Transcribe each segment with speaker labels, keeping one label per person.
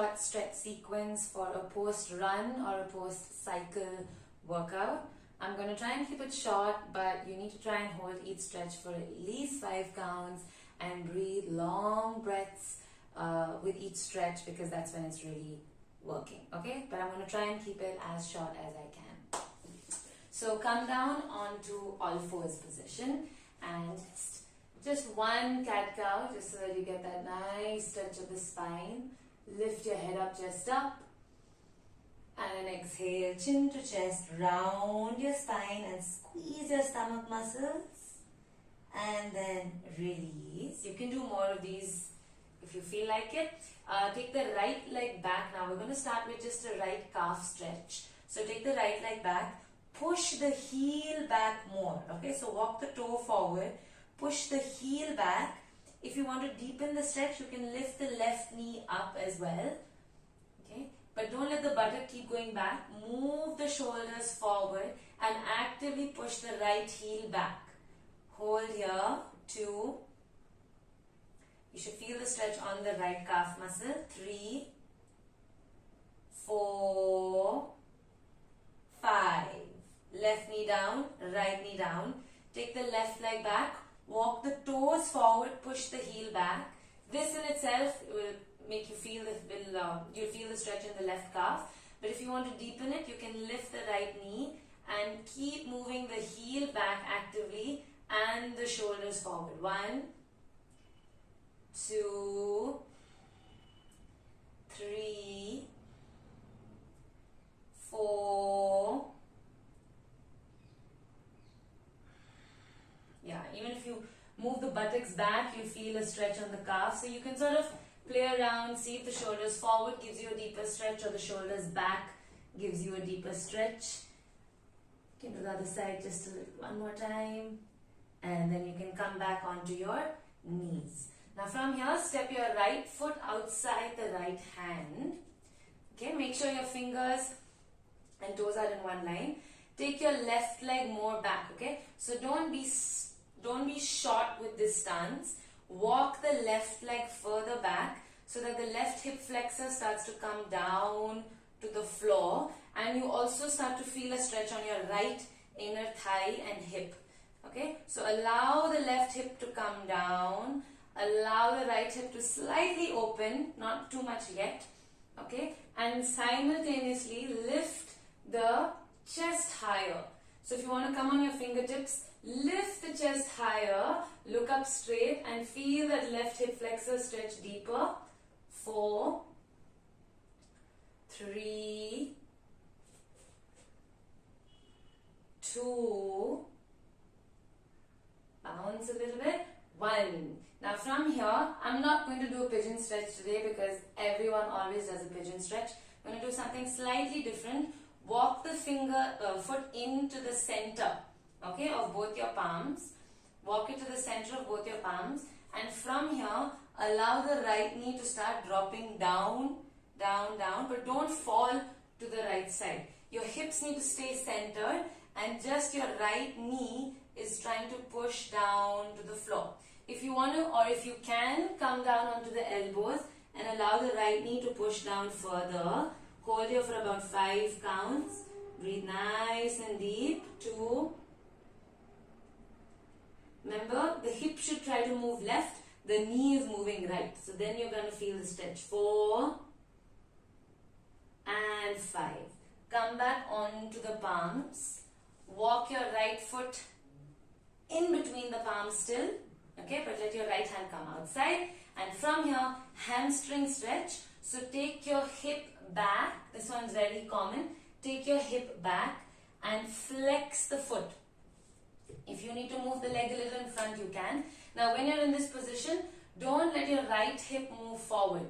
Speaker 1: short stretch sequence for a post-run or a post-cycle workout. I'm going to try and keep it short, but you need to try and hold each stretch for at least 5 counts and breathe long breaths with each stretch, because that's when it's really working, okay? But I'm going to try and keep it as short as I can. So come down onto all fours position and just one cat-cow, just so that you get that nice stretch of the spine. Lift your head up, chest up. And then exhale, chin to chest, round your spine and squeeze your stomach muscles. And then release. You can do more of these if you feel like it. Take the right leg back. Now we're going to start with just a right calf stretch. So take the right leg back. Push the heel back more. Okay, so walk the toe forward. Push the heel back. If you want to deepen the stretch, you can lift the left knee up as well. Okay, but don't let the buttock keep going back. Move the shoulders forward and actively push the right heel back. Hold here. 2. You should feel the stretch on the right calf muscle. 3, 4, 5. Left knee down, right knee down. Take the left leg back. Walk the toes forward, push the heel back. This in itself will make you feel you'll feel the stretch in the left calf. But if you want to deepen it, you can lift the right knee and keep moving the heel back actively and the shoulders forward. 1, 2, 3, 4. Yeah, even if you move the buttocks back, you feel a stretch on the calf. So you can sort of play around, see if the shoulders forward gives you a deeper stretch or the shoulders back gives you a deeper stretch. You can do the other side just a little, one more time. And then you can come back onto your knees. Now from here, step your right foot outside the right hand. Okay, make sure your fingers and toes are in one line. Take your left leg more back, okay? So don't be short with this stance. Walk the left leg further back so that the left hip flexor starts to come down to the floor, and you also start to feel a stretch on your right inner thigh and hip. Okay, so allow the left hip to come down, allow the right hip to slightly open, not too much yet, okay, and simultaneously lift the chest higher. So if you want to come on your fingertips, lift the chest higher, look up straight and feel that left hip flexor stretch deeper. 4, 3, 2, bounce a little bit, 1. Now from here, I'm not going to do a pigeon stretch today because everyone always does a pigeon stretch. I'm going to do something slightly different. Walk the foot into the center, okay, of both your palms. Walk it to the center of both your palms, and from here, allow the right knee to start dropping down, down, down, but don't fall to the right side. Your hips need to stay centered, and just your right knee is trying to push down to the floor. If you want to, or if you can, come down onto the elbows and allow the right knee to push down further. Hold here for about 5 counts. Breathe nice and deep. 2. Remember, the hip should try to move left. The knee is moving right. So then you're going to feel the stretch. 4 and 5. Come back onto the palms. Walk your right foot in between the palms still. Okay, but let your right hand come outside. And from here, hamstring stretch. So take your hip back. This one's very common. Take your hip back and flex the foot. If you need to move the leg a little in front, you can. Now when you're in this position, don't let your right hip move forward.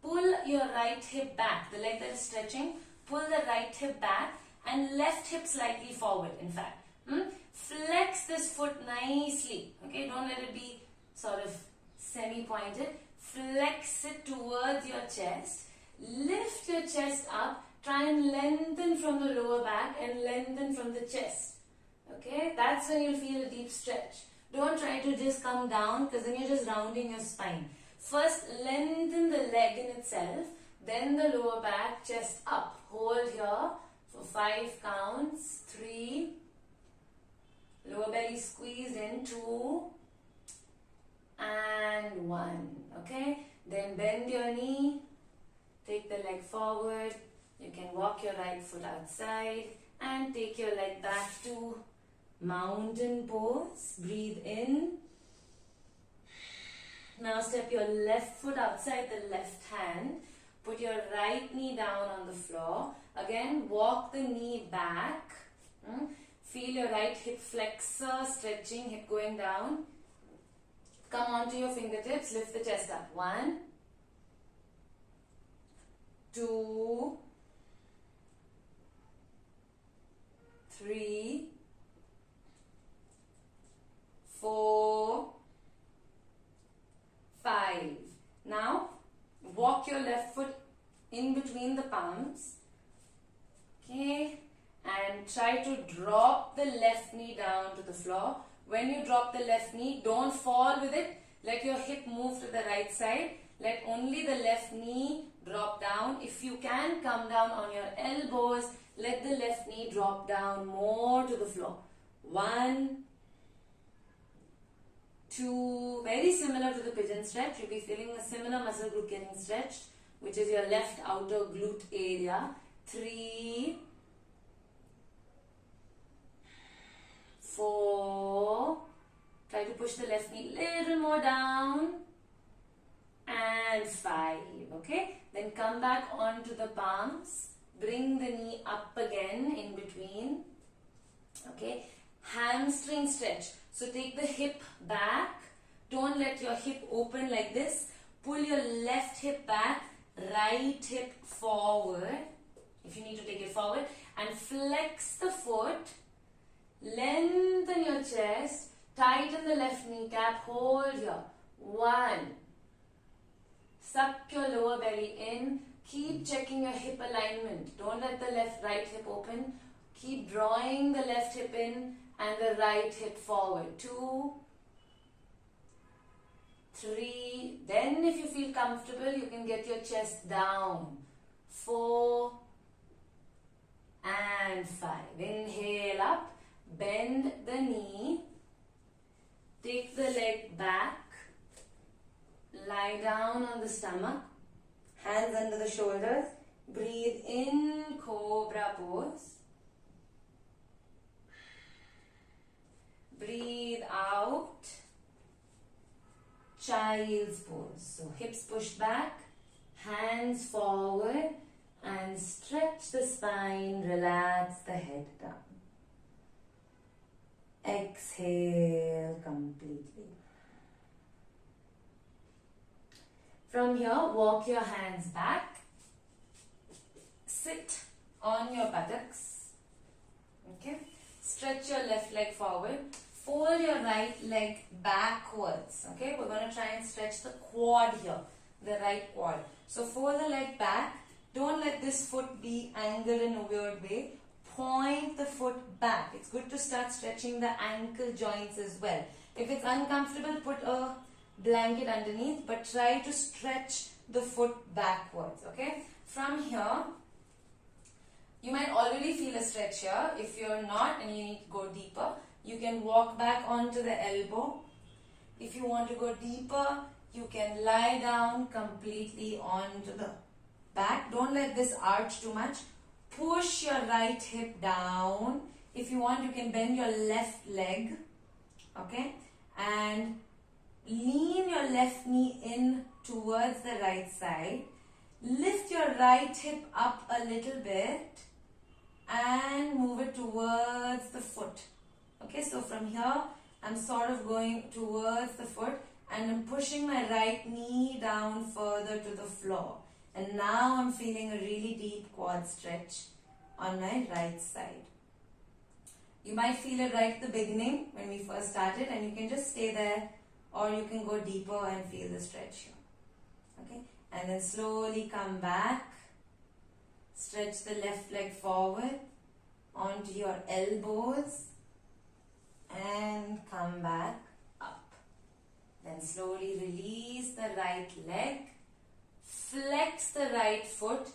Speaker 1: Pull your right hip back, the leg that is stretching. Pull the right hip back and left hip slightly forward, in fact. Flex this foot nicely. Okay, don't let it be sort of semi-pointed. Flex it towards your chest. Lift your chest up. Try and lengthen from the lower back and lengthen from the chest. Okay, that's when you'll feel a deep stretch. Don't try to just come down because then you're just rounding your spine. First, lengthen the leg in itself. Then the lower back, chest up. Hold here for 5 counts. 3. Lower belly squeezed in. 2. And 1. Okay. Then bend your knee. Take the leg forward. You can walk your right foot outside. And take your leg back to mountain pose. Breathe in. Now step your left foot outside the left hand. Put your right knee down on the floor. Again, walk the knee back. Feel your right hip flexor, stretching, hip going down. Come onto your fingertips, lift the chest up. 1, 2, 3, 4, 5. Now, walk your left foot in between the palms. Okay. And try to drop the left knee down to the floor. When you drop the left knee, don't fall with it. Let your hip move to the right side. Let only the left knee drop down. If you can, come down on your elbows. Let the left knee drop down more to the floor. 1, 2, very similar to the pigeon stretch. You'll be feeling a similar muscle group getting stretched, which is your left outer glute area. 3, 4, try to push the left knee a little more down, and 5, okay? Then come back onto the palms, bring the knee up again in between, okay? Hamstring stretch, so take the hip back, don't let your hip open like this, pull your left hip back, right hip forward, if you need to take it forward, and flex the foot. Lengthen your chest, tighten the left kneecap, hold here. 1. Suck your lower belly in. Keep checking your hip alignment. Don't let the right hip open. Keep drawing the left hip in and the right hip forward. 2, 3. Then if you feel comfortable, you can get your chest down. 4 and 5. Inhale up. Bend the knee, take the leg back, lie down on the stomach, hands under the shoulders, breathe in, cobra pose, breathe out, child's pose. So hips push back, hands forward, and stretch the spine, relax the head down. Exhale completely. From here, walk your hands back. Sit on your buttocks. Okay. Stretch your left leg forward. Fold your right leg backwards. Okay. We're going to try and stretch the quad here. The right quad. So fold the leg back. Don't let this foot be angled in a weird way. Point the foot back. It's good to start stretching the ankle joints as well. If it's uncomfortable, put a blanket underneath, but try to stretch the foot backwards. Okay. From here, you might already feel a stretch here. If you're not and you need to go deeper, you can walk back onto the elbow. If you want to go deeper, you can lie down completely onto the back. Don't let this arch too much. Push your right hip down. If you want, you can bend your left leg. Okay. And lean your left knee in towards the right side. Lift your right hip up a little bit and move it towards the foot. Okay, so from here, I'm sort of going towards the foot and I'm pushing my right knee down further to the floor. And now I'm feeling a really deep quad stretch on my right side. You might feel it right at the beginning when we first started, and you can just stay there, or you can go deeper and feel the stretch here. Okay, and then slowly come back. Stretch the left leg forward onto your elbows and come back up. Then slowly release the right leg. flex the right foot,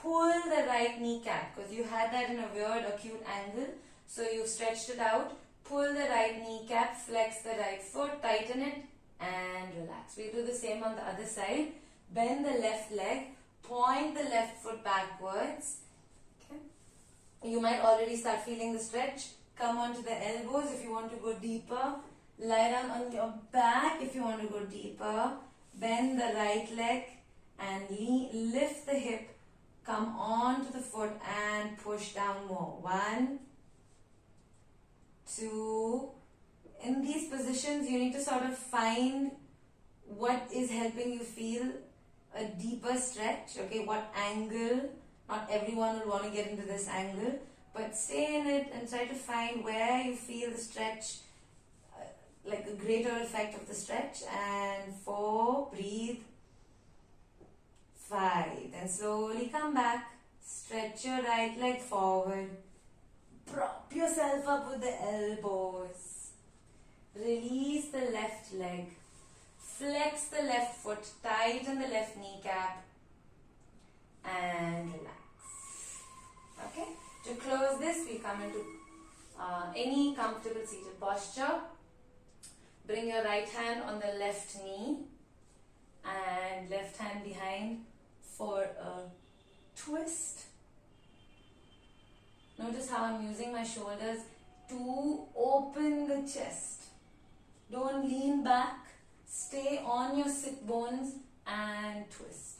Speaker 1: pull the right kneecap, because you had that in a weird acute angle. So you've stretched it out, pull the right kneecap, flex the right foot, tighten it and relax. We do the same on the other side. Bend the left leg, point the left foot backwards. Okay. You might already start feeling the stretch. Come onto the elbows if you want to go deeper. Lie down on your back if you want to go deeper. Bend the right leg and lift the hip. Come onto the foot and push down more. 1, 2. In these positions, you need to sort of find what is helping you feel a deeper stretch. Okay, what angle. Not everyone will want to get into this angle, but stay in it and try to find where you feel the stretch, like a greater effect of the stretch. And 4, breathe. 5, then slowly come back. Stretch your right leg forward. Prop yourself up with the elbows. Release the left leg. Flex the left foot. Tighten the left kneecap. And relax. Okay. To close this, we come into any comfortable seated posture. Bring your right hand on the left knee and left hand behind for a twist. Notice how I'm using my shoulders to open the chest. Don't lean back. Stay on your sit bones and twist.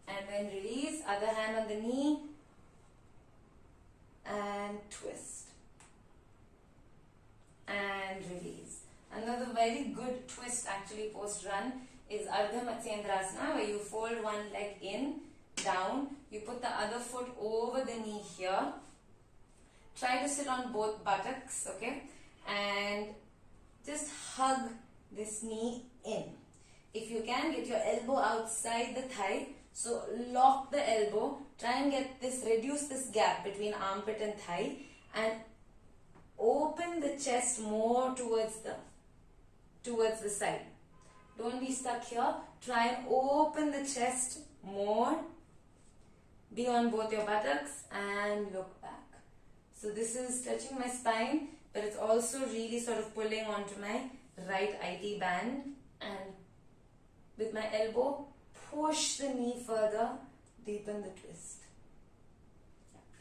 Speaker 1: And then release. Other hand on the knee and twist. And release. Another very good twist actually post-run is Ardha Matsyendrasana, where you fold one leg in, down. You put the other foot over the knee here. Try to sit on both buttocks, okay? And just hug this knee in. If you can, get your elbow outside the thigh. So lock the elbow. Try and get this, reduce this gap between armpit and thigh. And open the chest more towards the side. Don't be stuck here. Try and open the chest more. Be on both your buttocks and look back. So this is stretching my spine, but it's also really sort of pulling onto my right IT band. And with my elbow, push the knee further, deepen the twist.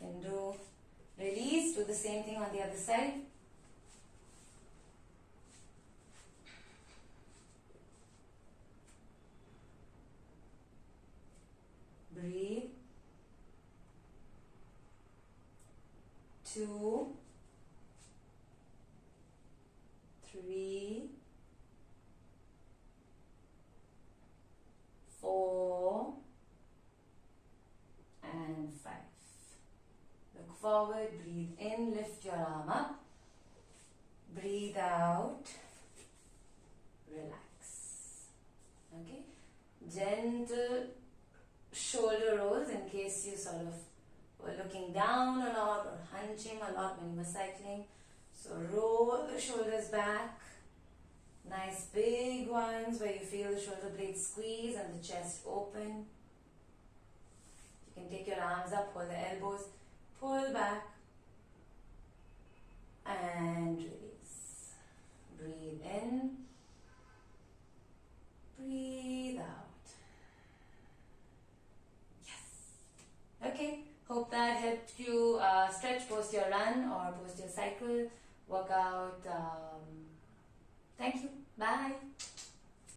Speaker 1: You can do release, do the same thing on the other side. Breathe. 2, 3, 4, and 5. Look forward, breathe in, lift your arm up. Breathe out, relax. Okay, gentle shoulder rolls in case you sort of were looking down a lot or hunching a lot when you were cycling. So roll the shoulders back. Nice big ones where you feel the shoulder blades squeeze and the chest open. You can take your arms up, hold the elbows, pull back and release. Breathe in, breathe out. Yes. Okay. Hope that helped you stretch post your run or post your cycle workout. Thank you. Bye.